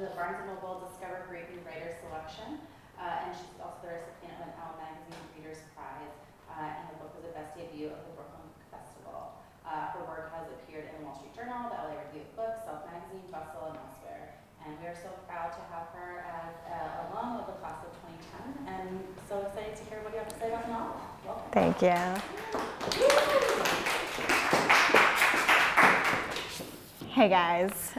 the Barnes & Noble Discover Great New Writers Selection, and she's also the recipient of an Elle Magazine Reader's Prize, and the book was the best debut of the Brooklyn Book Festival. Her work has appeared in the Wall Street Journal, the LA Review of Books, Self Magazine, Bustle, and elsewhere. And we are so proud to have her as an alum of the class of 2010, and so excited to hear what you have to say about the novel. Welcome. Thank you. Hey guys,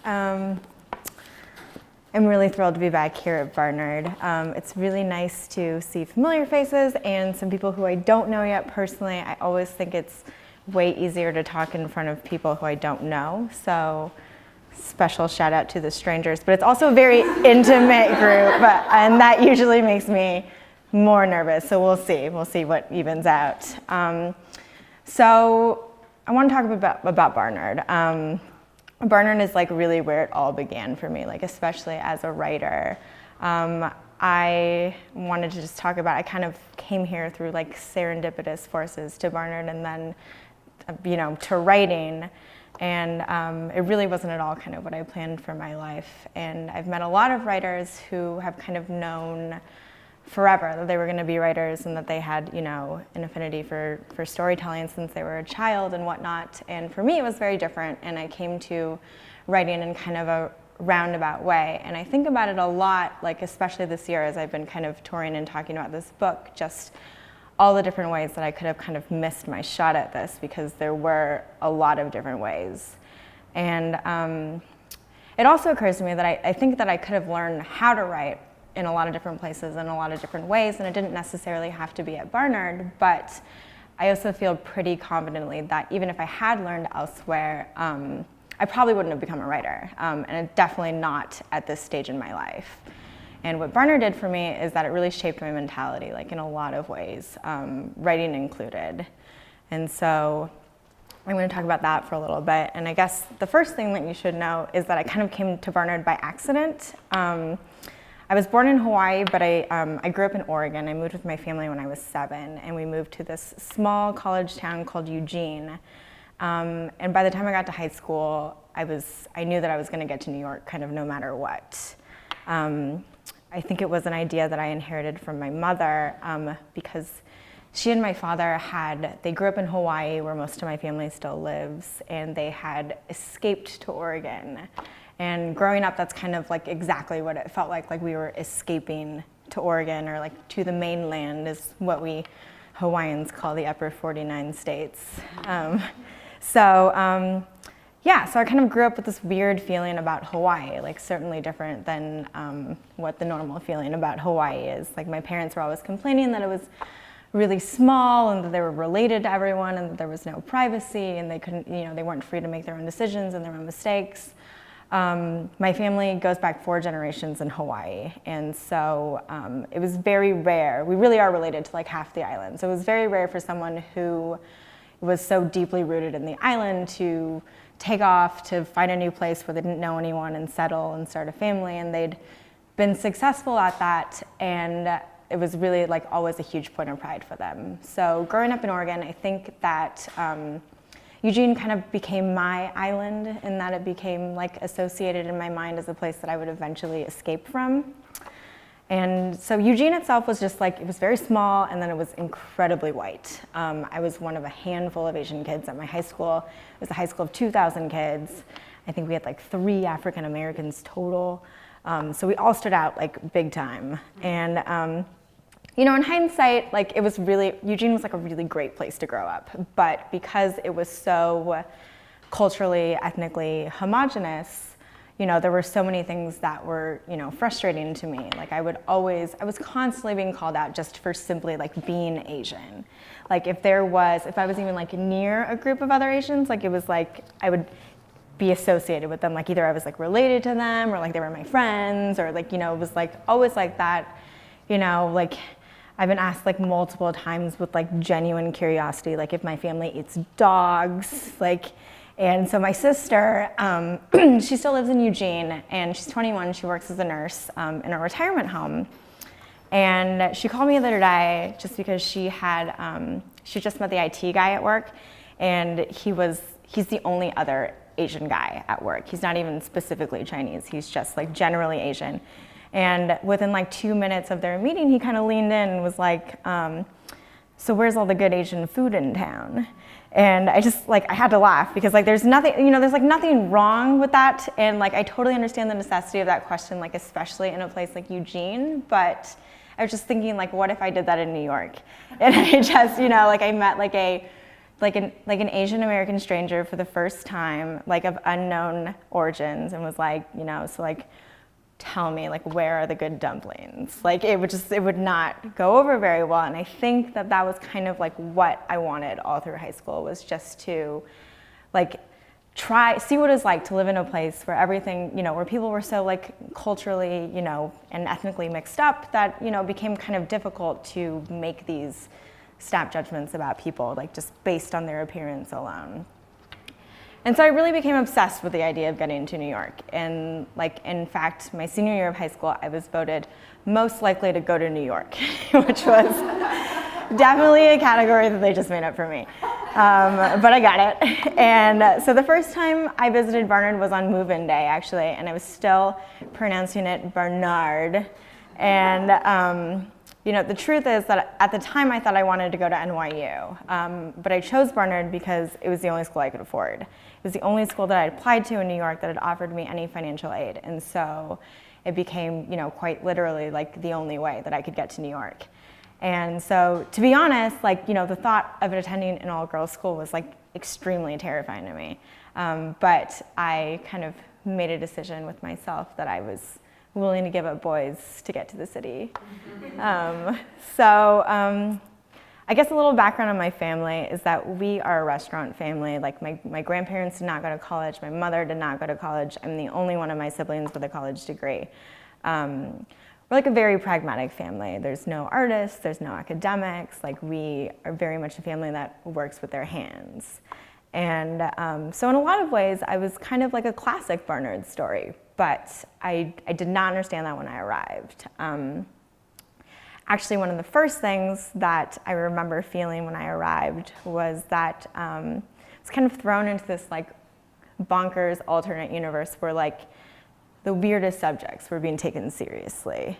I'm really thrilled to be back here at Barnard. It's really nice to see familiar faces and some people who I don't know yet personally. I always think it's way easier to talk in front of people who I don't know, so special shout out to the strangers, but it's also a very intimate group, and that usually makes me more nervous, so we'll see what evens out. So I want to talk about Barnard. Barnard is like really where it all began for me, like especially as a writer. I wanted to just talk about, I kind of came here through like serendipitous forces to Barnard and then, to writing. And it really wasn't at all kind of what I planned for my life. And I've met a lot of writers who have kind of known forever that they were going to be writers and that they had, an affinity for storytelling since they were a child and whatnot. And for me, it was very different. And I came to writing in kind of a roundabout way. And I think about it a lot, like especially this year as I've been kind of touring and talking about this book, just all the different ways that I could have kind of missed my shot at this because there were a lot of different ways. And it also occurs to me that I think that I could have learned how to write in a lot of different places in a lot of different ways, and it didn't necessarily have to be at Barnard, but I also feel pretty confidently that even if I had learned elsewhere, I probably wouldn't have become a writer, and definitely not at this stage in my life. And what Barnard did for me is that it really shaped my mentality, like in a lot of ways, writing included. And so I'm going to talk about that for a little bit. And I guess the first thing that you should know is that I kind of came to Barnard by accident. I was born in Hawaii, but I grew up in Oregon. I moved with my family when I was 7, and we moved to this small college town called Eugene. And by the time I got to high school, I knew that I was going to get to New York kind of no matter what. I think it was an idea that I inherited from my mother because she and my father they grew up in Hawaii where most of my family still lives, and they had escaped to Oregon. And growing up, that's kind of like exactly what it felt like we were escaping to Oregon, or like to the mainland is what we Hawaiians call the upper 49 states. So I kind of grew up with this weird feeling about Hawaii, like certainly different than what the normal feeling about Hawaii is. Like my parents were always complaining that it was really small and that they were related to everyone and that there was no privacy and they couldn't, they weren't free to make their own decisions and their own mistakes. My family goes back 4 generations in Hawaii, and so it was very rare. We really are related to like half the island, so it was very rare for someone who was so deeply rooted in the island to take off to find a new place where they didn't know anyone and settle and start a family, and they'd been successful at that, and it was really like always a huge point of pride for them. So growing up in Oregon, I think that Eugene kind of became my island in that it became like associated in my mind as a place that I would eventually escape from. And so Eugene itself was just like, it was very small, and then it was incredibly white. I was one of a handful of Asian kids at my high school. It was a high school of 2,000 kids. I think we had like 3 African Americans total. So we all stood out like big time. And in hindsight, like Eugene was like a really great place to grow up, but because it was so culturally, ethnically homogenous, there were so many things that were, frustrating to me. Like I was constantly being called out just for simply like being Asian. Like if I was even like near a group of other Asians, like it was like I would be associated with them. Like either I was like related to them or like they were my friends or like, it was like always like that, like I've been asked like multiple times with like genuine curiosity, like if my family eats dogs, like, and so my sister, she still lives in Eugene and she's 21, she works as a nurse in a retirement home. And she called me the other day just because she just met the IT guy at work, and he's the only other Asian guy at work. He's not even specifically Chinese. He's just like generally Asian. And within like 2 minutes of their meeting, he kind of leaned in and was like, so where's all the good Asian food in town? And I just like, I had to laugh because like there's nothing, there's like nothing wrong with that. And like, I totally understand the necessity of that question, like especially in a place like Eugene, but I was just thinking like, what if I did that in New York? And I just, like I met like an Asian American stranger for the first time, like of unknown origins, and was like, so like, tell me like, where are the good dumplings? Like it would not go over very well. And I think that was kind of like what I wanted all through high school, was just to like see what it's like to live in a place where everything, where people were so like culturally, and ethnically mixed up that, became kind of difficult to make these snap judgments about people, like just based on their appearance alone. And so I really became obsessed with the idea of getting to New York. And like, in fact, my senior year of high school, I was voted most likely to go to New York, which was definitely a category that they just made up for me. But I got it. And so the first time I visited Barnard was on move-in day, actually, and I was still pronouncing it Barnard. And the truth is that at the time I thought I wanted to go to NYU, but I chose Barnard because it was the only school I could afford. It was the only school that I applied to in New York that had offered me any financial aid, and so it became, quite literally like the only way that I could get to New York. And so, to be honest, like, the thought of attending an all-girls school was like extremely terrifying to me. But I kind of made a decision with myself that I was willing to give up boys to get to the city. I guess a little background on my family is that we are a restaurant family. Like my grandparents did not go to college, my mother did not go to college. I'm the only one of my siblings with a college degree. We're like a very pragmatic family. There's no artists, there's no academics. Like we are very much a family that works with their hands. And so in a lot of ways, I was kind of like a classic Barnard story, but I did not understand that when I arrived. Actually, one of the first things that I remember feeling when I arrived was that I was kind of thrown into this like bonkers alternate universe where like the weirdest subjects were being taken seriously.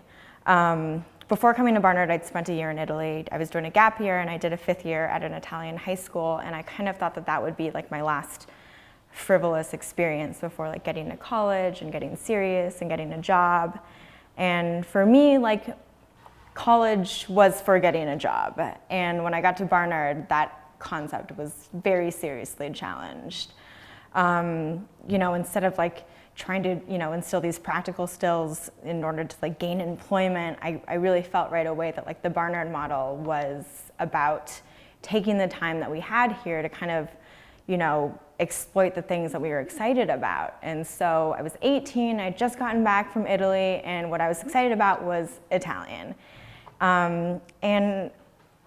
Before coming to Barnard, I'd spent a year in Italy. I was doing a gap year and I did a 5th year at an Italian high school, and I kind of thought that would be like my last frivolous experience before like getting to college and getting serious and getting a job. And for me, like college was for getting a job. And when I got to Barnard, that concept was very seriously challenged. Instead of like trying to, instill these practical skills in order to like gain employment, I really felt right away that like the Barnard model was about taking the time that we had here to kind of, exploit the things that we were excited about. And so I was 18, I'd just gotten back from Italy, and what I was excited about was Italian. And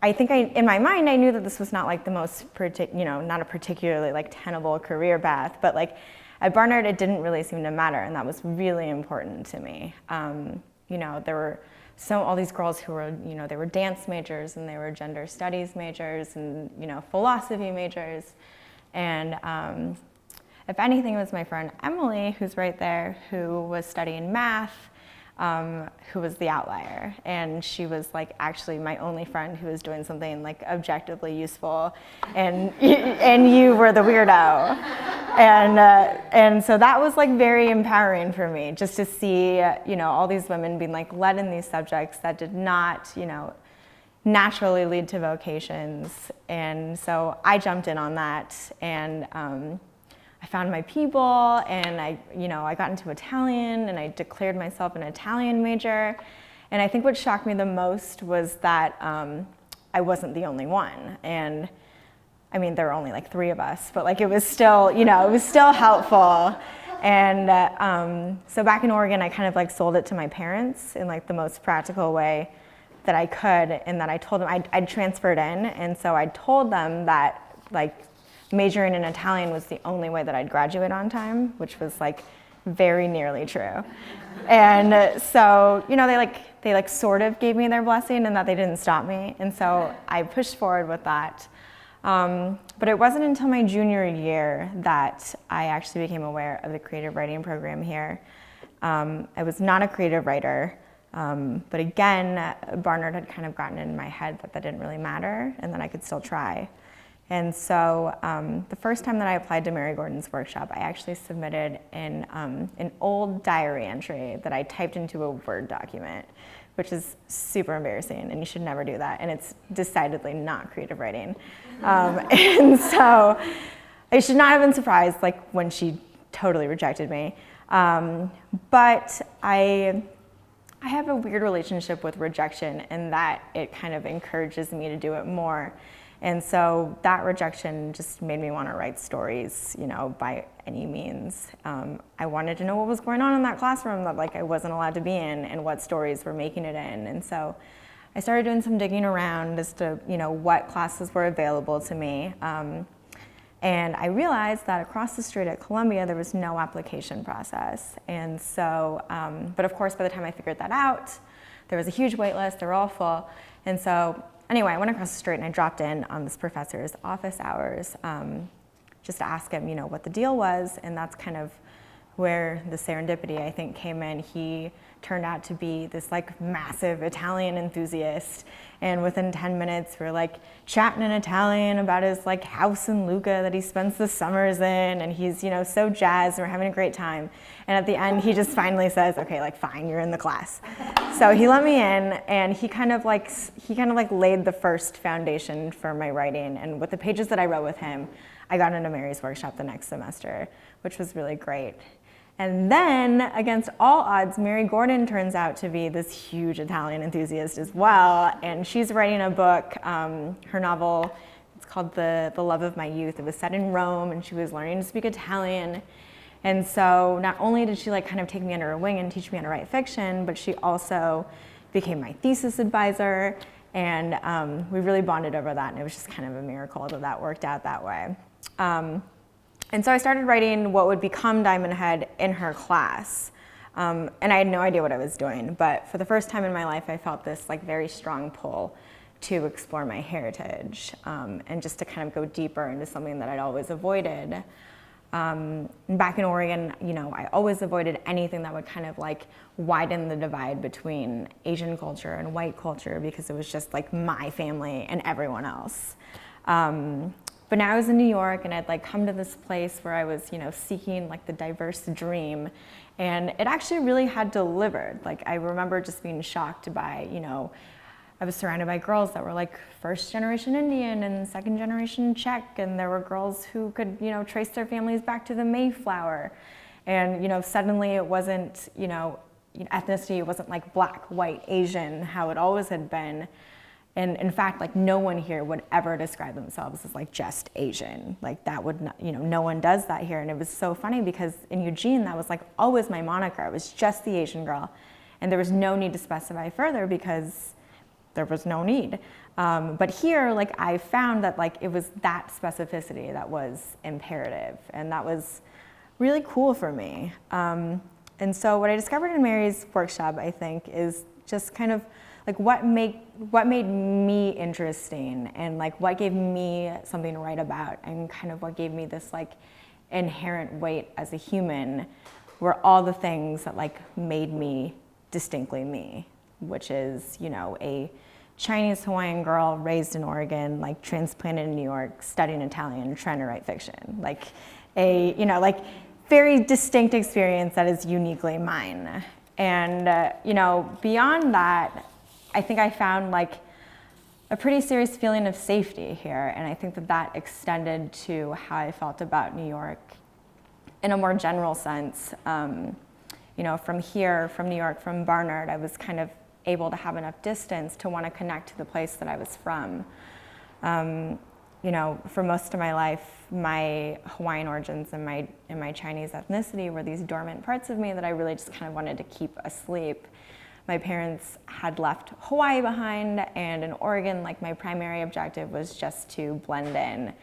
I think in my mind, I knew that this was not like the most, not a particularly like tenable career path, but like at Barnard, it didn't really seem to matter, and that was really important to me. There were all these girls who were, they were dance majors, and they were gender studies majors, and, philosophy majors. And if anything, it was my friend Emily, who's right there, who was studying math, who was the outlier. And she was like actually my only friend who was doing something like objectively useful, and you were the weirdo. And so that was like very empowering for me, just to see, all these women being like led in these subjects that did not, naturally lead to vocations. And so I jumped in on that, and I found my people, and I got into Italian, and I declared myself an Italian major. And I think what shocked me the most was that I wasn't the only one. And I mean, there were only like 3 of us, but like it was still, it was still helpful. And so back in Oregon, I kind of like sold it to my parents in like the most practical way that I could, and that I told them I'd transferred in, and so I told them that like majoring in Italian was the only way that I'd graduate on time, which was like very nearly true. And so, they sort of gave me their blessing, and that they didn't stop me. And so I pushed forward with that. But it wasn't until my junior year that I actually became aware of the creative writing program here. I was not a creative writer, but again, Barnard had kind of gotten in my head that didn't really matter and that I could still try. And so the first time that I applied to Mary Gordon's workshop, I actually submitted an old diary entry that I typed into a Word document, which is super embarrassing, and you should never do that. And it's decidedly not creative writing. And so I should not have been surprised when she totally rejected me. But I have a weird relationship with rejection in that it kind of encourages me to do it more. And so that rejection just made me want to write stories, by any means. I wanted to know what was going on in that classroom that I wasn't allowed to be in and what stories were making it in. And so I started doing some digging around as to, what classes were available to me. And I realized that across the street at Columbia, there was no application process. And so, but of course, by the time I figured that out, there was a huge wait list, they were all full. And so anyway, I went across the street and I dropped in on this professor's office hours just to ask him, what the deal was. And that's kind of where the serendipity, I think, came in. He turned out to be this massive Italian enthusiast. And within 10 minutes, we're chatting in Italian about his house in Lucca that he spends the summers in. And he's, so jazzed, and we're having a great time. And at the end, he just finally says, okay, fine, you're in the class. So he let me in, and he kind of laid the first foundation for my writing. And with the pages that I wrote with him, I got into Mary's workshop the next semester, which was really great. And then, against all odds, Mary Gordon turns out to be this huge Italian enthusiast as well, and she's writing a book, her novel, it's called The Love of My Youth. It was set in Rome, and she was learning to speak Italian. And so not only did she kind of take me under her wing and teach me how to write fiction, but she also became my thesis advisor, and we really bonded over that, and it was just kind of a miracle that worked out that way. And so I started writing what would become Diamond Head in her class. And I had no idea what I was doing, but for the first time in my life, I felt this very strong pull to explore my heritage and just to kind of go deeper into something that I'd always avoided. Back in Oregon, I always avoided anything that would kind of widen the divide between Asian culture and white culture because it was just my family and everyone else. But now I was in New York, and I'd come to this place where I was, seeking the diverse dream, and it actually really had delivered. I remember just being shocked by, I was surrounded by girls that were first generation Indian and second generation Czech, and there were girls who could, trace their families back to the Mayflower, and suddenly it wasn't, ethnicity. It wasn't black, white, Asian, how it always had been. And in fact, no one here would ever describe themselves as just Asian. That would not, no one does that here. And it was so funny because in Eugene, that was always my moniker. I was just the Asian girl. And there was no need to specify further because there was no need. But here, I found that it was that specificity that was imperative. And that was really cool for me. And so what I discovered in Mary's workshop, I think, is just kind of what made me interesting and what gave me something to write about and kind of what gave me this inherent weight as a human were all the things that made me distinctly me, which is, a Chinese Hawaiian girl raised in Oregon, transplanted in New York, studying Italian, trying to write fiction. A, very distinct experience that is uniquely mine. And, beyond that, I think I found a pretty serious feeling of safety here. And I think that extended to how I felt about New York in a more general sense. From here, from New York, from Barnard, I was kind of able to have enough distance to want to connect to the place that I was from. For most of my life, my Hawaiian origins and my Chinese ethnicity were these dormant parts of me that I really just kind of wanted to keep asleep. My parents had left Hawaii behind, and in Oregon, my primary objective was just to blend in.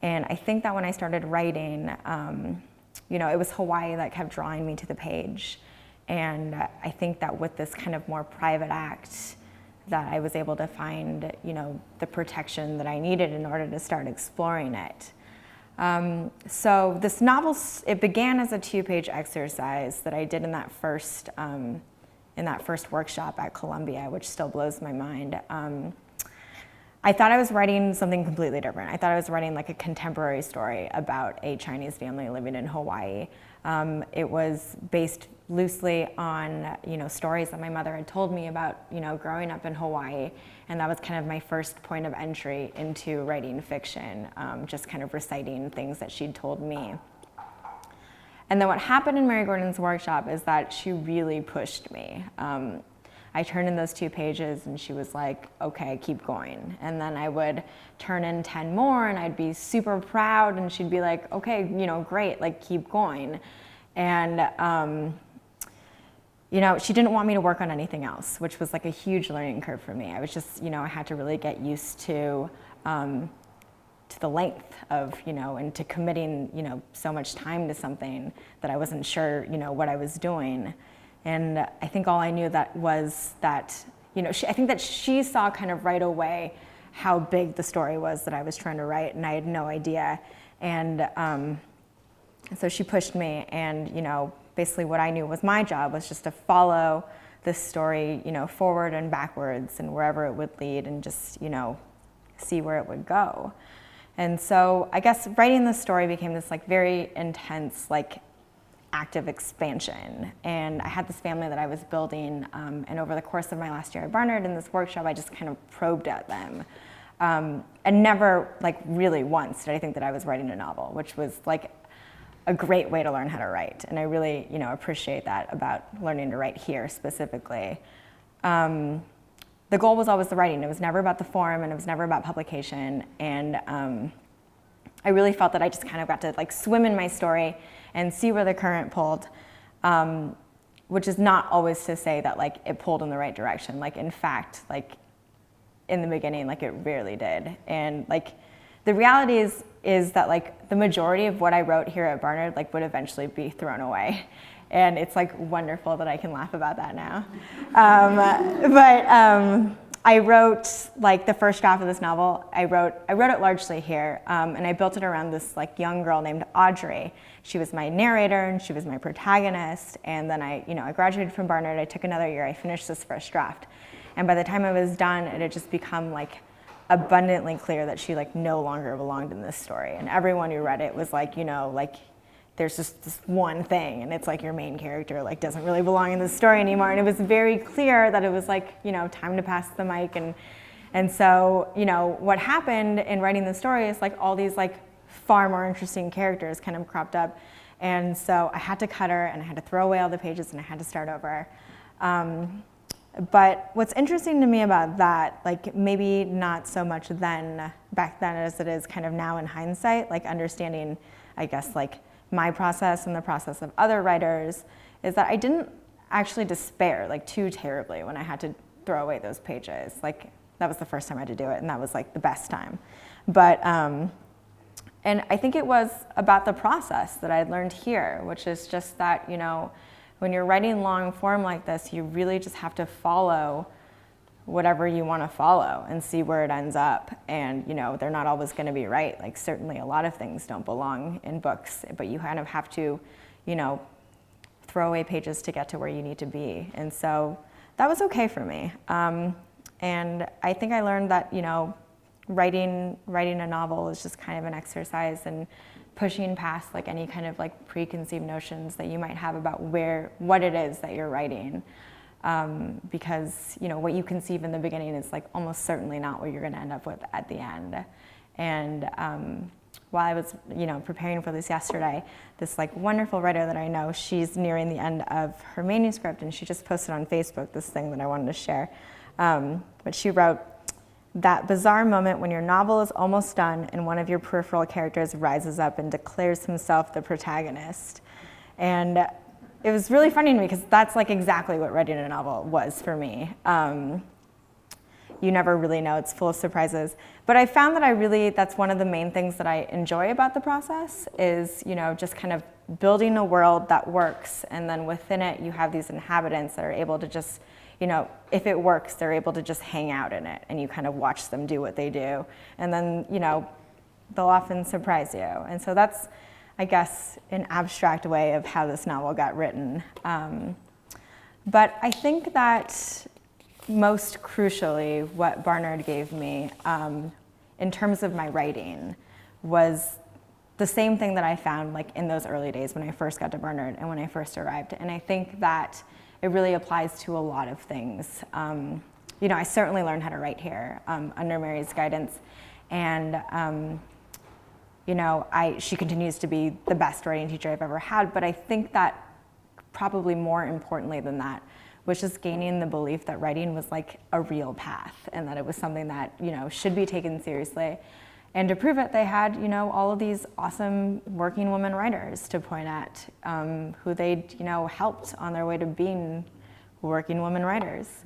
And I think that when I started writing, it was Hawaii that kept drawing me to the page. And I think that with this kind of more private act, that I was able to find, the protection that I needed in order to start exploring it. So this novel, it began as a 2-page exercise that I did in that first workshop at Columbia, which still blows my mind. I thought I was writing something completely different. I thought I was writing like a contemporary story about a Chinese family living in Hawaii. It was based loosely on, stories that my mother had told me about, growing up in Hawaii. And that was kind of my first point of entry into writing fiction, just kind of reciting things that she'd told me. And then what happened in Mary Gordon's workshop is that she really pushed me. I turned in those 2 pages and she was like, okay, keep going. And then I would turn in 10 more and I'd be super proud and she'd be like, okay, great, like keep going. And, she didn't want me to work on anything else, which was like a huge learning curve for me. I was just, I had to really get used to the length of, and to committing, so much time to something that I wasn't sure, what I was doing. And I think all I knew was that, I think that she saw kind of right away how big the story was that I was trying to write, and I had no idea. And so she pushed me, and, basically what I knew was my job was just to follow this story, forward and backwards and wherever it would lead and just, see where it would go. And so I guess writing this story became this like very intense, like active expansion. And I had this family that I was building, and over the course of my last year at Barnard in this workshop, I just kind of probed at them. And never, like really once did I think that I was writing a novel, which was like a great way to learn how to write. And I really, appreciate that about learning to write here specifically. The goal was always the writing. It was never about the form, and it was never about publication. And I really felt that I just kind of got to like swim in my story and see where the current pulled, which is not always to say that like it pulled in the right direction. Like in fact, like in the beginning, like it rarely did. And like the reality is that like the majority of what I wrote here at Barnard like would eventually be thrown away. And it's like wonderful that I can laugh about that now. But I wrote like the first draft of this novel. I wrote it largely here, and I built it around this like young girl named Audrey. She was my narrator and she was my protagonist. And then I graduated from Barnard. I took another year. I finished this first draft, and by the time I was done, it had just become like abundantly clear that she like no longer belonged in this story. And everyone who read it was like, like there's just this one thing, and it's like your main character like doesn't really belong in this story anymore. And it was very clear that it was like, time to pass the mic. And so, what happened in writing the story is like all these like far more interesting characters kind of cropped up. And so I had to cut her, and I had to throw away all the pages, and I had to start over. But what's interesting to me about that, like maybe not so much back then as it is kind of now in hindsight, like understanding, I guess, like my process and the process of other writers, is that I didn't actually despair like too terribly when I had to throw away those pages. Like that was the first time I had to do it, and that was like the best time. But and I think it was about the process that I'd learned here, which is just that, when you're writing long form like this, you really just have to follow whatever you want to follow and see where it ends up. And, they're not always going to be right. Like certainly a lot of things don't belong in books, but you kind of have to, throw away pages to get to where you need to be. And so that was okay for me. And I think I learned that, writing a novel is just kind of an exercise in pushing past like any kind of like preconceived notions that you might have about what it is that you're writing. Because what you conceive in the beginning is like almost certainly not what you're going to end up with at the end. And while I was preparing for this yesterday, this like wonderful writer that I know, she's nearing the end of her manuscript, and she just posted on Facebook this thing that I wanted to share. But she wrote, "That bizarre moment when your novel is almost done and one of your peripheral characters rises up and declares himself the protagonist." And it was really funny to me because that's like exactly what writing a novel was for me. You never really know, it's full of surprises. But I found that that's one of the main things that I enjoy about the process is, just kind of building a world that works, and then within it you have these inhabitants that are able to just, if it works, they're able to just hang out in it, and you kind of watch them do what they do, and then, they'll often surprise you. And so that's, I guess, an abstract way of how this novel got written. But I think that most crucially, what Barnard gave me in terms of my writing was the same thing that I found like in those early days when I first got to Barnard and when I first arrived. And I think that it really applies to a lot of things. I certainly learned how to write here under Mary's guidance. And she continues to be the best writing teacher I've ever had, but I think that probably more importantly than that was just gaining the belief that writing was like a real path and that it was something that, should be taken seriously. And to prove it, they had, all of these awesome working women writers to point at who they'd, helped on their way to being working women writers.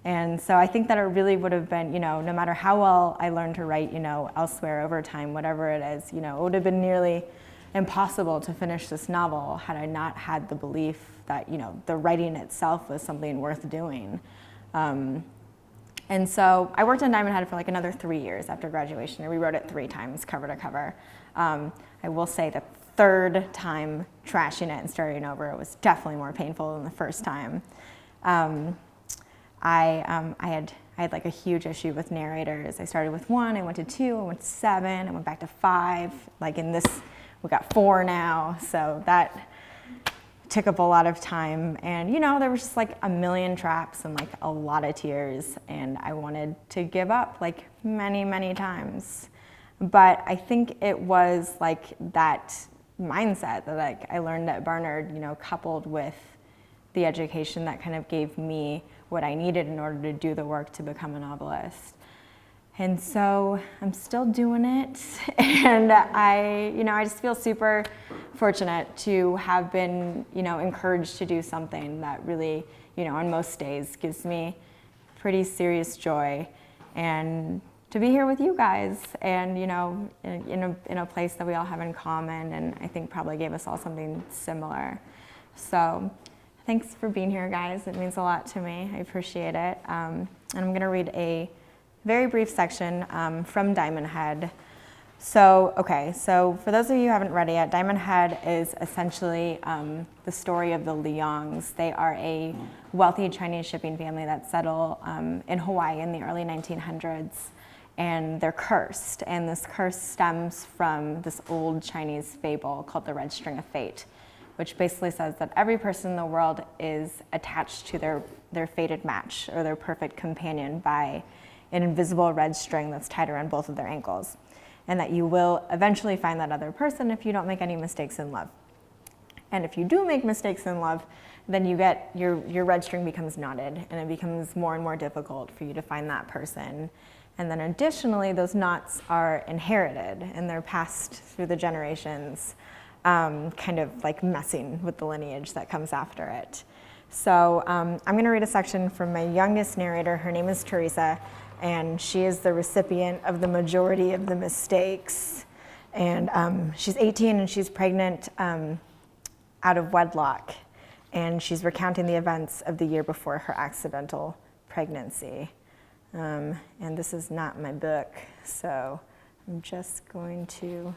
And so I think that it really would have been, no matter how well I learned to write, elsewhere over time, whatever it is, it would have been nearly impossible to finish this novel had I not had the belief that, the writing itself was something worth doing. And so I worked on Diamond Head for like another 3 years after graduation. I rewrote it 3 times, cover to cover. I will say the third time trashing it and starting over was definitely more painful than the first time. I had like a huge issue with narrators. I started with 1, I went to 2, I went to 7, I went back to 5. Like in this, we got 4 now, so that took up a lot of time. And there was just like a million traps and like a lot of tears, and I wanted to give up like many, many times. But I think it was like that mindset that like I learned at Barnard, coupled with the education that kind of gave me what I needed in order to do the work to become a novelist. And so I'm still doing it, and I just feel super fortunate to have been, encouraged to do something that really, on most days gives me pretty serious joy, and to be here with you guys, and in a place that we all have in common, and I think probably gave us all something similar. So thanks for being here, guys. It means a lot to me. I appreciate it. And I'm going to read a very brief section from Diamond Head. So for those of you who haven't read it yet, Diamond Head is essentially the story of the Leongs. They are a wealthy Chinese shipping family that settle in Hawaii in the early 1900s, and they're cursed. And this curse stems from this old Chinese fable called the Red String of Fate, which basically says that every person in the world is attached to their fated match or their perfect companion by an invisible red string that's tied around both of their ankles, and that you will eventually find that other person if you don't make any mistakes in love. And if you do make mistakes in love, then you get your red string becomes knotted, and it becomes more and more difficult for you to find that person. And then additionally, those knots are inherited, and they're passed through the generations, kind of like messing with the lineage that comes after it. So I'm going to read a section from my youngest narrator. Her name is Teresa, and she is the recipient of the majority of the mistakes. And she's 18 and she's pregnant out of wedlock, and she's recounting the events of the year before her accidental pregnancy. And this is not my book, so I'm just going to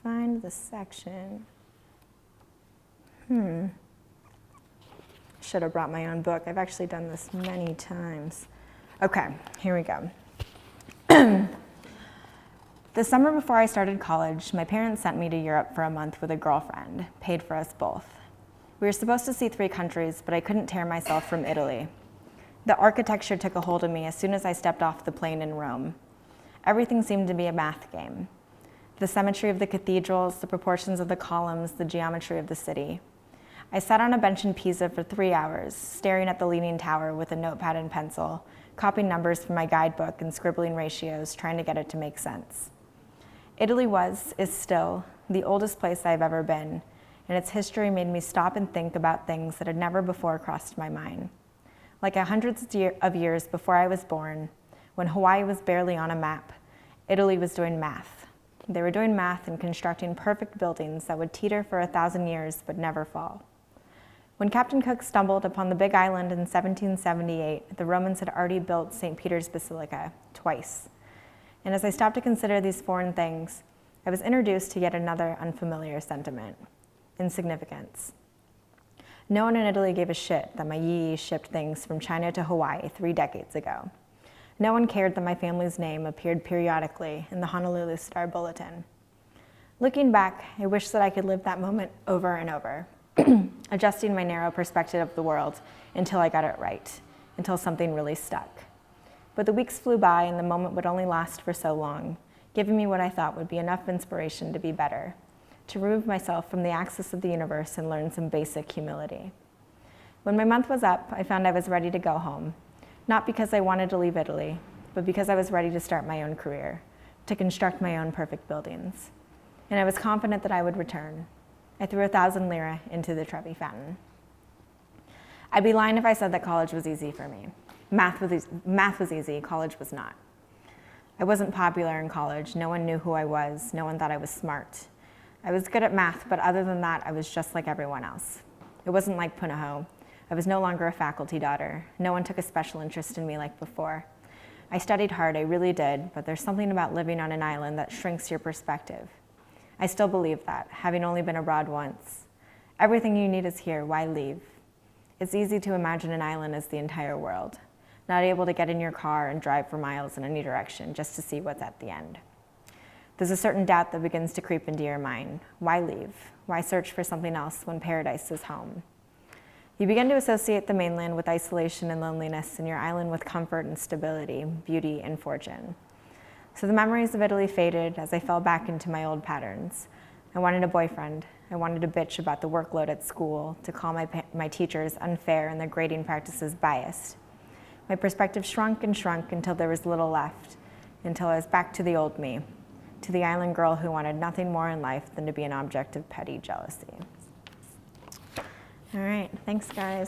find the section. Should have brought my own book. I've actually done this many times. Okay, here we go. The summer before I started college, my parents sent me to Europe for a month with a girlfriend, paid for us both. We were supposed to see 3 countries, but I couldn't tear myself from Italy. The architecture took a hold of me as soon as I stepped off the plane in Rome. Everything seemed to be a math game. The symmetry of the cathedrals, the proportions of the columns, the geometry of the city. I sat on a bench in Pisa for 3 hours, staring at the Leaning Tower with a notepad and pencil, copying numbers from my guidebook and scribbling ratios, trying to get it to make sense. Italy is still, the oldest place I've ever been, and its history made me stop and think about things that had never before crossed my mind. Like hundreds of years before I was born, when Hawaii was barely on a map, Italy was doing math. They were doing math and constructing perfect buildings that would teeter for 1,000 years but never fall. When Captain Cook stumbled upon the Big Island in 1778, the Romans had already built St. Peter's Basilica twice. And as I stopped to consider these foreign things, I was introduced to yet another unfamiliar sentiment: insignificance. No one in Italy gave a shit that my yee shipped things from China to Hawaii 3 decades ago. No one cared that my family's name appeared periodically in the Honolulu Star Bulletin. Looking back, I wish that I could live that moment over and over, adjusting my narrow perspective of the world until I got it right, until something really stuck. But the weeks flew by and the moment would only last for so long, giving me what I thought would be enough inspiration to be better, to remove myself from the axis of the universe and learn some basic humility. When my month was up, I found I was ready to go home, not because I wanted to leave Italy, but because I was ready to start my own career, to construct my own perfect buildings. And I was confident that I would return. I threw 1,000 lire into the Trevi fountain. I'd be lying if I said that college was easy for me. Math was easy, college was not. I wasn't popular in college. No one knew who I was. No one thought I was smart. I was good at math, but other than that, I was just like everyone else. It wasn't like Punahou. I was no longer a faculty daughter. No one took a special interest in me like before. I studied hard, I really did, but there's something about living on an island that shrinks your perspective. I still believe that, having only been abroad once. Everything you need is here, why leave? It's easy to imagine an island as the entire world, not able to get in your car and drive for miles in any direction just to see what's at the end. There's a certain doubt that begins to creep into your mind. Why leave? Why search for something else when paradise is home? You begin to associate the mainland with isolation and loneliness, and your island with comfort and stability, beauty and fortune. So the memories of Italy faded as I fell back into my old patterns. I wanted a boyfriend. I wanted to bitch about the workload at school, to call my teachers unfair and their grading practices biased. My perspective shrunk and shrunk until there was little left, until I was back to the old me, to the island girl who wanted nothing more in life than to be an object of petty jealousy. All right, thanks guys.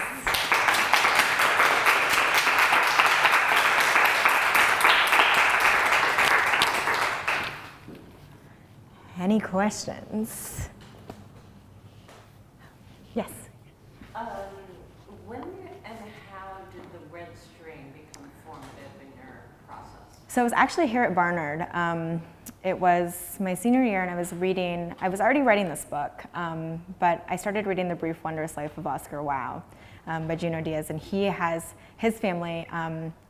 Any questions? Yes. When and how did the red string become formative in your process? So I was actually here at Barnard. It was my senior year, and I was already writing this book, but I started reading The Brief Wondrous Life of Oscar Wilde by Junot Diaz, and he has his family,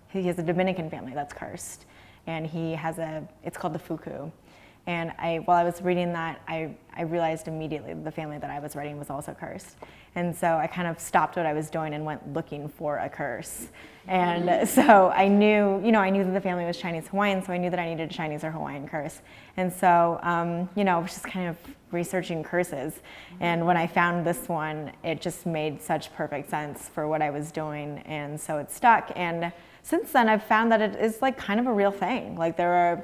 he has a Dominican family that's cursed, and it's called the Fuku. And while I was reading that, I realized immediately that the family that I was writing was also cursed. And so I kind of stopped what I was doing and went looking for a curse. And so I knew that the family was Chinese Hawaiian, so I knew that I needed a Chinese or Hawaiian curse. And so, I was just kind of researching curses. And when I found this one, it just made such perfect sense for what I was doing. And so it stuck. And since then, I've found that it is like kind of a real thing. Like there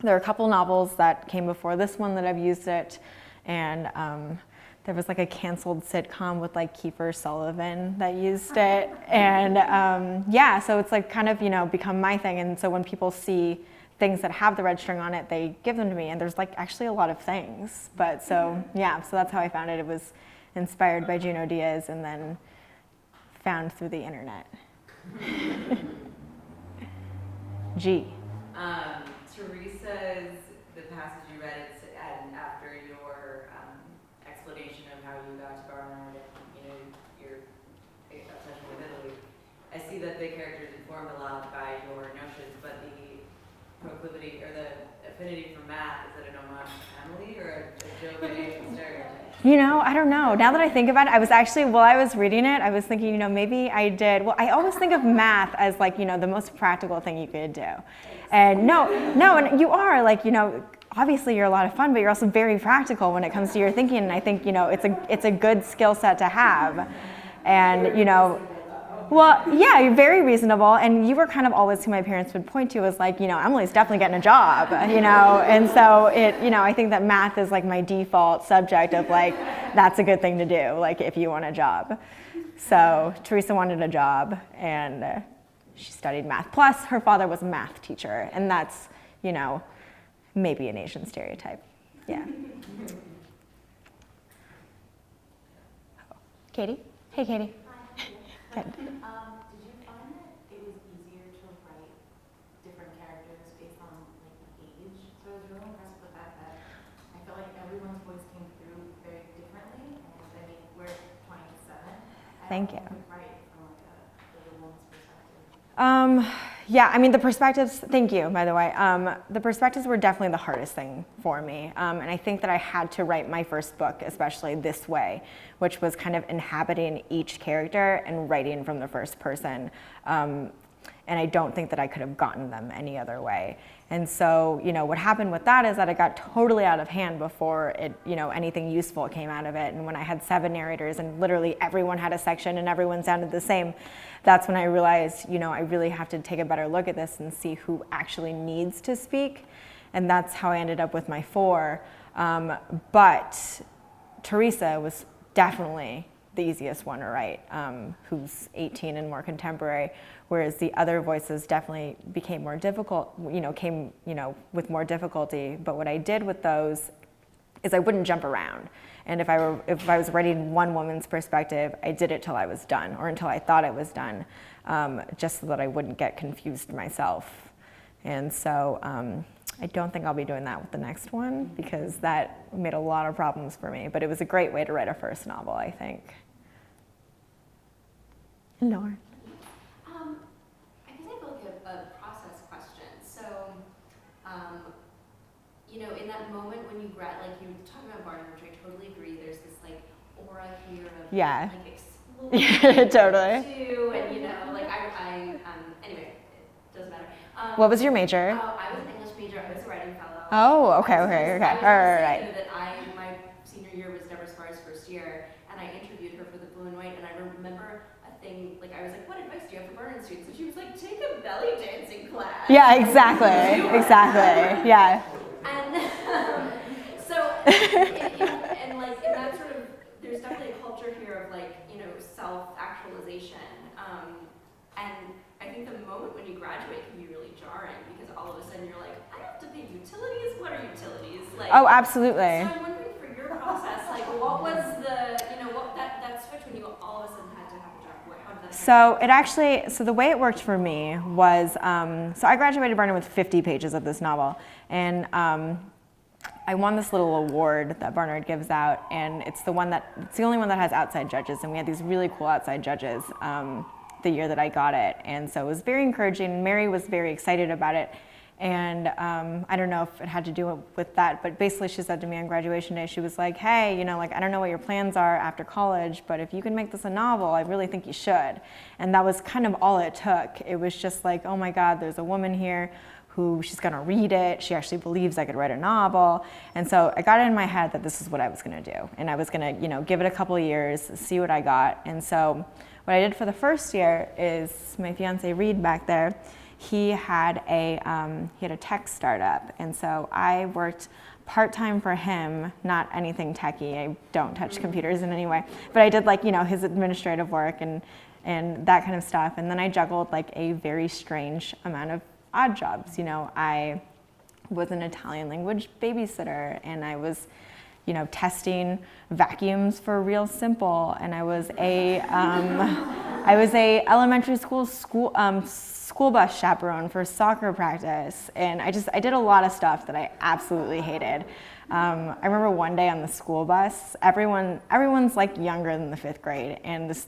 are a couple novels that came before this one that I've used it, and there was like a canceled sitcom with like Kiefer Sullivan that used it, and so it's like kind of become my thing. And so when people see things that have the red string on it, they give them to me, and there's like actually a lot of things. But so that's how I found it. It was inspired by Junot Diaz and then found through the internet. G. Teresa's, the passage you read, and after your explanation of how you got to Barnard and your obsession with Italy, I see that the character is informed a lot by your notions, but the proclivity or the affinity for math, is it an homage to Emily or a joke at a stereotype? I don't know. Now that I think about it, I was actually, while I was reading it, I was thinking, maybe I did. Well, I always think of math as like, the most practical thing you could do. And no, and you are like, obviously you're a lot of fun, but you're also very practical when it comes to your thinking. And I think, it's a good skill set to have. And, well, yeah, you're very reasonable. And you were kind of always who my parents would point to as like, Emily's definitely getting a job, And so I think that math is like my default subject of like, that's a good thing to do, like if you want a job. So Teresa wanted a job, and she studied math. Plus, her father was a math teacher, and that's, maybe an Asian stereotype. Yeah. Katie? Hey, Katie. Hi. Good. Did you find that it was easier to write different characters based on like age? So I was really impressed with the fact that I felt like everyone's voice came through very differently. And I mean, we're 27. Thank you. I don't write from like a woman's perspective. Yeah, I mean, the perspectives, thank you, by the way. The perspectives were definitely the hardest thing for me. And I think that I had to write my first book, especially this way, which was kind of inhabiting each character and writing from the first person. And I don't think that I could have gotten them any other way. And so, what happened with that is that it got totally out of hand before it, anything useful came out of it. And when I had 7 narrators and literally everyone had a section and everyone sounded the same, that's when I realized, I really have to take a better look at this and see who actually needs to speak. And that's how I ended up with my 4. But Teresa was definitely the easiest one to write, who's 18 and more contemporary, whereas the other voices definitely became more difficult, came, with more difficulty. But what I did with those is I wouldn't jump around. And if I was writing one woman's perspective, I did it till I was done, or until I thought I was done, just so that I wouldn't get confused myself. And so I don't think I'll be doing that with the next one, because that made a lot of problems for me. But it was a great way to write a first novel, I think. Lauren. I guess I have like a process question. So, in that moment when you you were talking about Barnard, which I totally agree. There's this like aura here of Yeah. like explosion. Totally. Too, and anyway, it doesn't matter. What was your major? I was an English major. I was a writing fellow. Oh, okay. I was Right. that my senior year was Deborah Sparr's first year, and I interviewed her for the Blue and White, and I remember a thing, like I was like, what advice do you have for Barnard students? And she was like, take a belly dancing class. Yeah, exactly. Exactly. Yeah. And in that sort of, there's definitely a culture here of self-actualization. And I think the moment when you graduate can be really jarring, because all of a sudden you're like, I have to pay utilities? What are utilities? Oh, absolutely. So I'm wondering for your process, what was that switch when you all of a sudden had to have a job? How did that So the way it worked for me was, so I graduated Barnard with 50 pages of this novel, and I won this little award that Barnard gives out, and it's the only one that has outside judges, and we had these really cool outside judges the year that I got it, and so it was very encouraging. Mary was very excited about it, and I don't know if it had to do with that, but basically she said to me on graduation day, she was like, hey, I don't know what your plans are after college, but if you can make this a novel, I really think you should. And that was kind of all it took. It was just like, oh my God, there's a woman here who she's gonna read it. She actually believes I could write a novel. And so I got it in my head that this is what I was gonna do. And I was gonna, give it a couple of years, see what I got. And so what I did for the first year is my fiance Reed back there, he had a tech startup. And so I worked part-time for him, not anything techie. I don't touch computers in any way, but I did his administrative work and that kind of stuff. And then I juggled a very strange amount of odd jobs. I was an Italian language babysitter, and I was, testing vacuums for Real Simple, and I was a elementary school bus chaperone for soccer practice, and I did a lot of stuff that I absolutely hated. I remember one day on the school bus, everyone's younger than the 5th grade, and this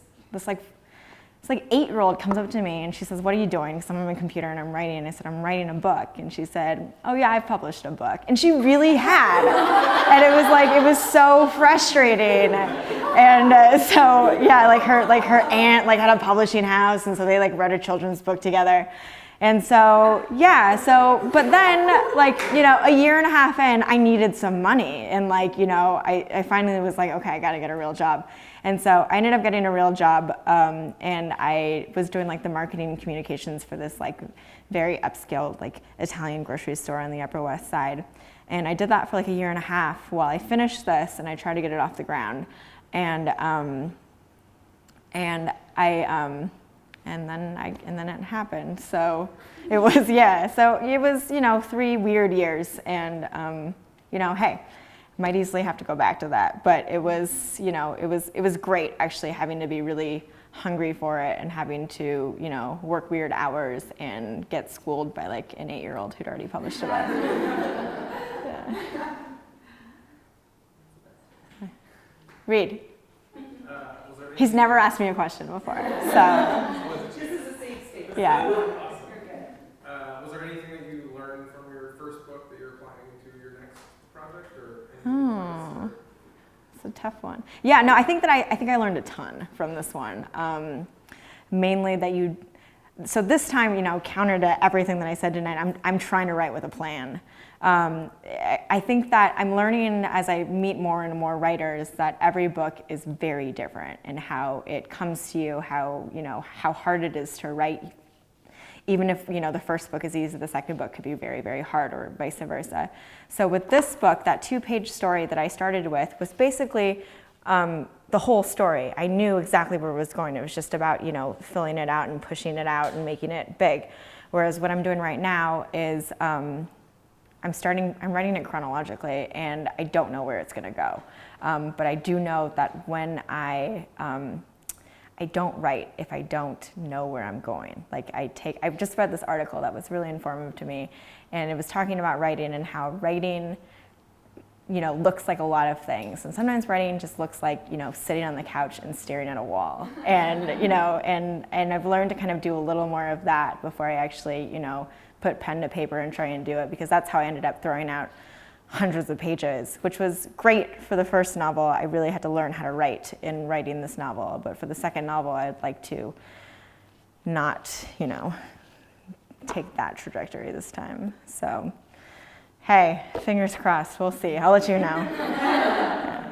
8-year-old comes up to me and she says, what are you doing? Because I'm on my computer and I'm writing. And I said, I'm writing a book. And she said, oh yeah, I've published a book. And she really had. And it was so frustrating. And her aunt had a publishing house, and so they read a children's book together. And so, but then, a year and a half in, I needed some money. And I finally was like, okay, I gotta get a real job. And so I ended up getting a real job, and I was doing the marketing and communications for this very upscale Italian grocery store on the Upper West Side. And I did that for a year and a half while I finished this, and I tried to get it off the ground. And I And then it happened. So it was, yeah. So it was, 3 weird years, and hey, might easily have to go back to that. But it was, it was great actually having to be really hungry for it and having to, work weird hours and get schooled by like an 8-year-old who'd already published a book. Yeah. Reed. He's never asked me a question before, so. This is a safe space. Yeah. Awesome. Was there anything that you learned from your first book that you're applying to your next project, or anything else? It's a tough one. Yeah, no, I think I learned a ton from this one. Mainly that so this time, counter to everything that I said tonight, I'm trying to write with a plan. I think that I'm learning as I meet more and more writers that every book is very different in how it comes to you, how hard it is to write. Even if, the first book is easy, the second book could be very, very hard, or vice versa. So with this book, that 2-page story that I started with was basically the whole story. I knew exactly where it was going. It was just about, filling it out and pushing it out and making it big. Whereas what I'm doing right now is I'm writing it chronologically, and I don't know where it's going to go. But I do know that when I don't write if I don't know where I'm going. I've just read this article that was really informative to me, and it was talking about writing and how writing, looks like a lot of things. And sometimes writing just looks like, sitting on the couch and staring at a wall. And, and I've learned to kind of do a little more of that before I actually, put pen to paper and try and do it, because that's how I ended up throwing out hundreds of pages, which was great for the first novel. I really had to learn how to write in writing this novel. But for the second novel, I'd like to not, take that trajectory this time. So, hey, fingers crossed. We'll see. I'll let you know. Yeah.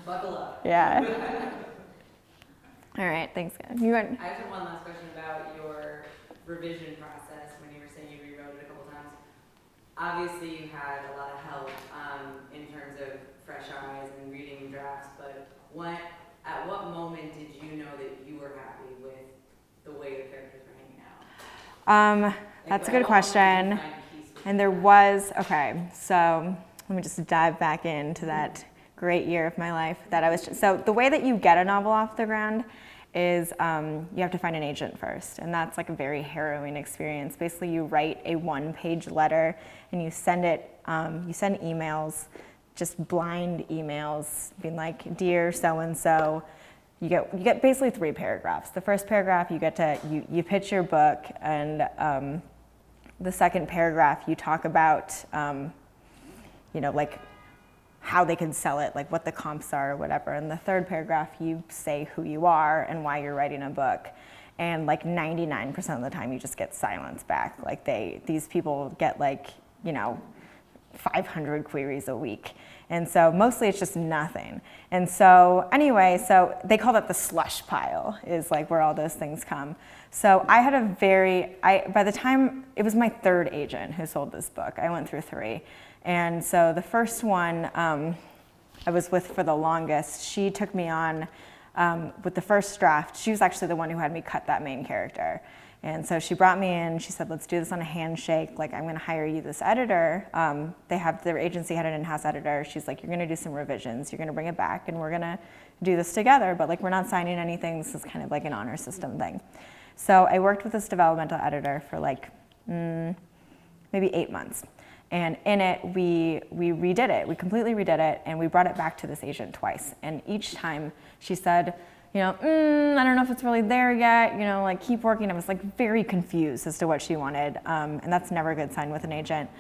Buckle up. Yeah. All right, thanks. I just have one last question about your revision process when you were saying you rewrote it a couple times. Obviously, you had a lot of help in terms of fresh eyes and reading drafts, but at what moment did you know that you were happy with the way the characters were hanging out? That's a good question. And there was, so let me just dive back into that great year of my life that I was, so the way that you get a novel off the ground is you have to find an agent first, and that's like a very harrowing experience. Basically, you write a 1-page letter and you send it, you send emails, just blind emails, being like, dear so-and-so. You get basically 3 paragraphs. The first paragraph, you pitch your book, and the second paragraph, you talk about, like how they can sell it, like what the comps are or whatever. And the third paragraph, you say who you are and why you're writing a book. And like 99% of the time, you just get silence back. Like these people get 500 queries a week. And so mostly it's just nothing. And so anyway, so they call that the slush pile, is like where all those things come. So I had by the time, it was my 3rd agent who sold this book. I went through 3. And so the first one I was with for the longest, she took me on with the first draft. She was actually the one who had me cut that main character. And so she brought me in, she said, let's do this on a handshake. Like, I'm gonna hire you this editor. Their agency had an in-house editor. She's like, you're gonna do some revisions. You're gonna bring it back, and we're gonna do this together. But like, we're not signing anything. This is kind of like an honor system thing. So I worked with this developmental editor for maybe 8 months. And in it, we redid it. We completely redid it, and we brought it back to this agent twice. And each time she said, I don't know if it's really there yet, keep working. I was very confused as to what she wanted. And that's never a good sign with an agent.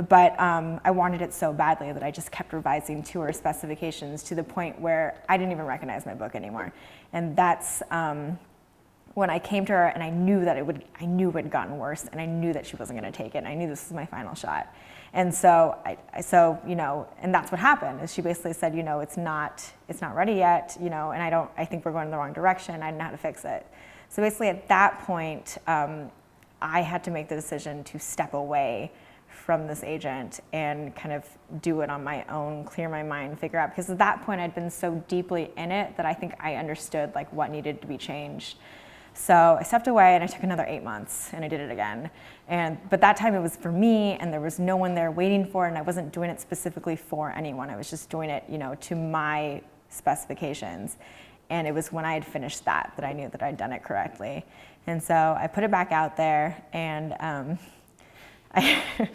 But I wanted it so badly that I just kept revising to her specifications to the point where I didn't even recognize my book anymore. And that's when I came to her, and I knew it had gotten worse, and I knew that she wasn't going to take it. And I knew this was my final shot. And so, and that's what happened. Is she basically said, it's not ready yet, and I think we're going in the wrong direction. I didn't know how to fix it. So basically, at that point, I had to make the decision to step away from this agent and kind of do it on my own, clear my mind, figure out, because at that point I'd been so deeply in it that I think I understood what needed to be changed. So I stepped away and I took another 8 months and I did it again. But that time it was for me and there was no one there waiting for it, and I wasn't doing it specifically for anyone. I was just doing it, to my specifications. And it was when I had finished that I knew that I'd done it correctly. And so I put it back out there, and it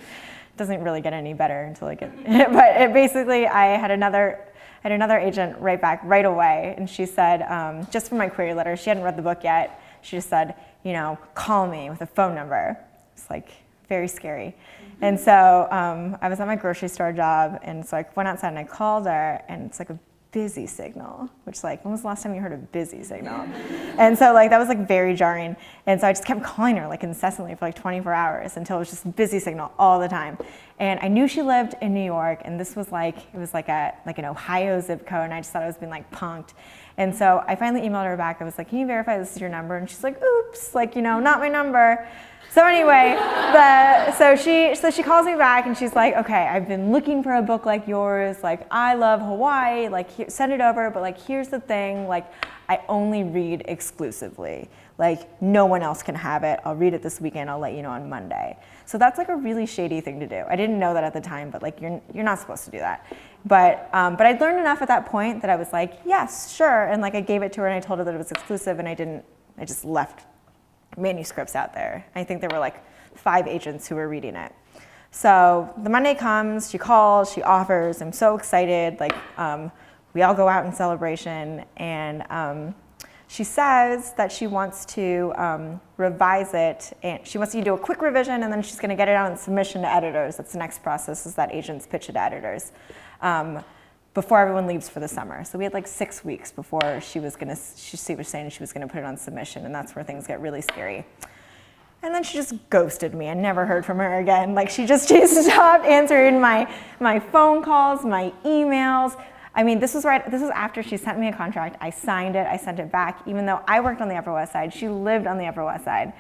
doesn't really get any better until I get, but it basically, I had another agent write back right away, and she said, just for my query letter, she hadn't read the book yet, she just said, call me with a phone number. It's like very scary. And so I was at my grocery store job, and so I went outside and I called her, and it's like a busy signal, which like, when was the last time you heard a busy signal? And so like, that was like very jarring. And so I just kept calling her like incessantly for like 24 hours until it was just busy signal all the time. And I knew she lived in New York, and this was like, it was like an Ohio zip code, and I just thought I was being like punked. And so I finally emailed her back. I was like, can you verify this is your number? And she's like, oops, like, not my number. So anyway, so she calls me back and she's like, okay, I've been looking for a book like yours. Like, I love Hawaii. Like, send it over. But like, here's the thing. Like, I only read exclusively. Like, no one else can have it. I'll read it this weekend. I'll let you know on Monday. So that's like a really shady thing to do. I didn't know that at the time, but like, you're not supposed to do that. But I'd learned enough at that point that I was like, yes, sure. And like, I gave it to her and I told her that it was exclusive, and I just left manuscripts out there. I think there were like 5 agents who were reading it. So the Monday comes, she calls, she offers, I'm so excited, like we all go out in celebration, and she says that she wants to revise it, and she wants you to do a quick revision, and then she's gonna get it out in submission to editors. That's the next process, is that agents pitch it to editors before everyone leaves for the summer. So we had like 6 weeks before she was saying she was gonna put it on submission, and that's where things get really scary. And then she just ghosted me. I never heard from her again. Like, she stopped answering my phone calls, my emails. I mean, this was after she sent me a contract. I signed it, I sent it back, even though I worked on the Upper West Side. She lived on the Upper West Side.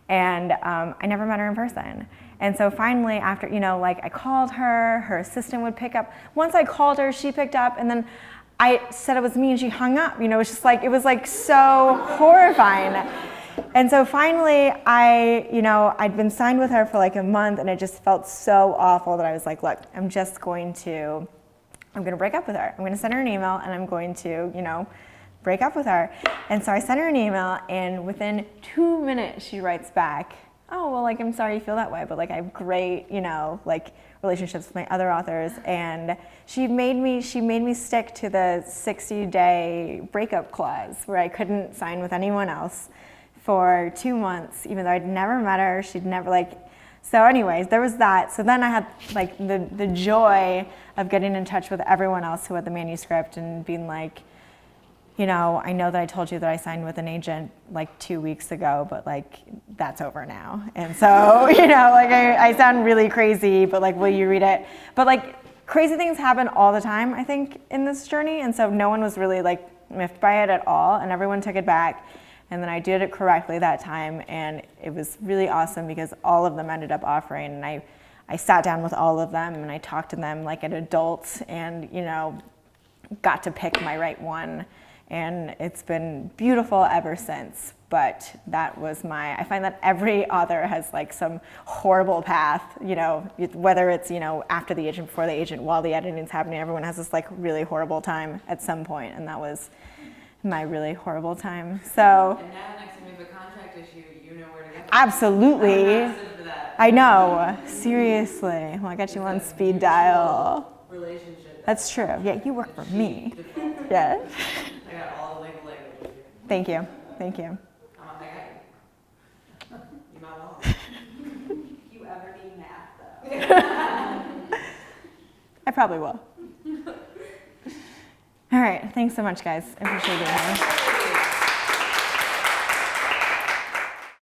And I never met her in person. And so finally, after, like, I called her, her assistant would pick up. Once I called her, she picked up, and then I said it was me, and she hung up. It was just like, it was like so horrifying. And so finally, I'd been signed with her for like a month, and it just felt so awful that I was like, look, I'm going to break up with her. I'm going to send her an email, and I'm going to, break up with her. And so I sent her an email, and within 2 minutes, she writes back, oh, well, like, I'm sorry you feel that way, but like, I have great, like, relationships with my other authors. And she made me stick to the 60-day breakup clause, where I couldn't sign with anyone else for 2 months, even though I'd never met her. She'd never, like, so anyways, there was that. So then I had like the joy of getting in touch with everyone else who had the manuscript and being like, I know that I told you that I signed with an agent like 2 weeks ago, but like, that's over now. And so, like, I sound really crazy, but like, will you read it? But like, crazy things happen all the time, I think, in this journey. And so no one was really like miffed by it at all, and everyone took it back. And then I did it correctly that time, and it was really awesome because all of them ended up offering, and I sat down with all of them and I talked to them like an adult, and got to pick my right one, and it's been beautiful ever since. But that was I find that every author has like some horrible path, whether it's after the agent, before the agent, while the editing's happening, everyone has this like really horrible time at some point, and that was my really horrible time. So. And now next time you have a contract issue, you know where to get. Absolutely. I'm for that. I know. Seriously. Well, I got you on speed dial. Relationship. That's true. Yeah, you work for me. Default. Yeah. I got all the legal language here. Thank you. Thank you. I got you. You might want. If you ever need math, though. I probably will. All right. Thanks so much, guys. I appreciate being here.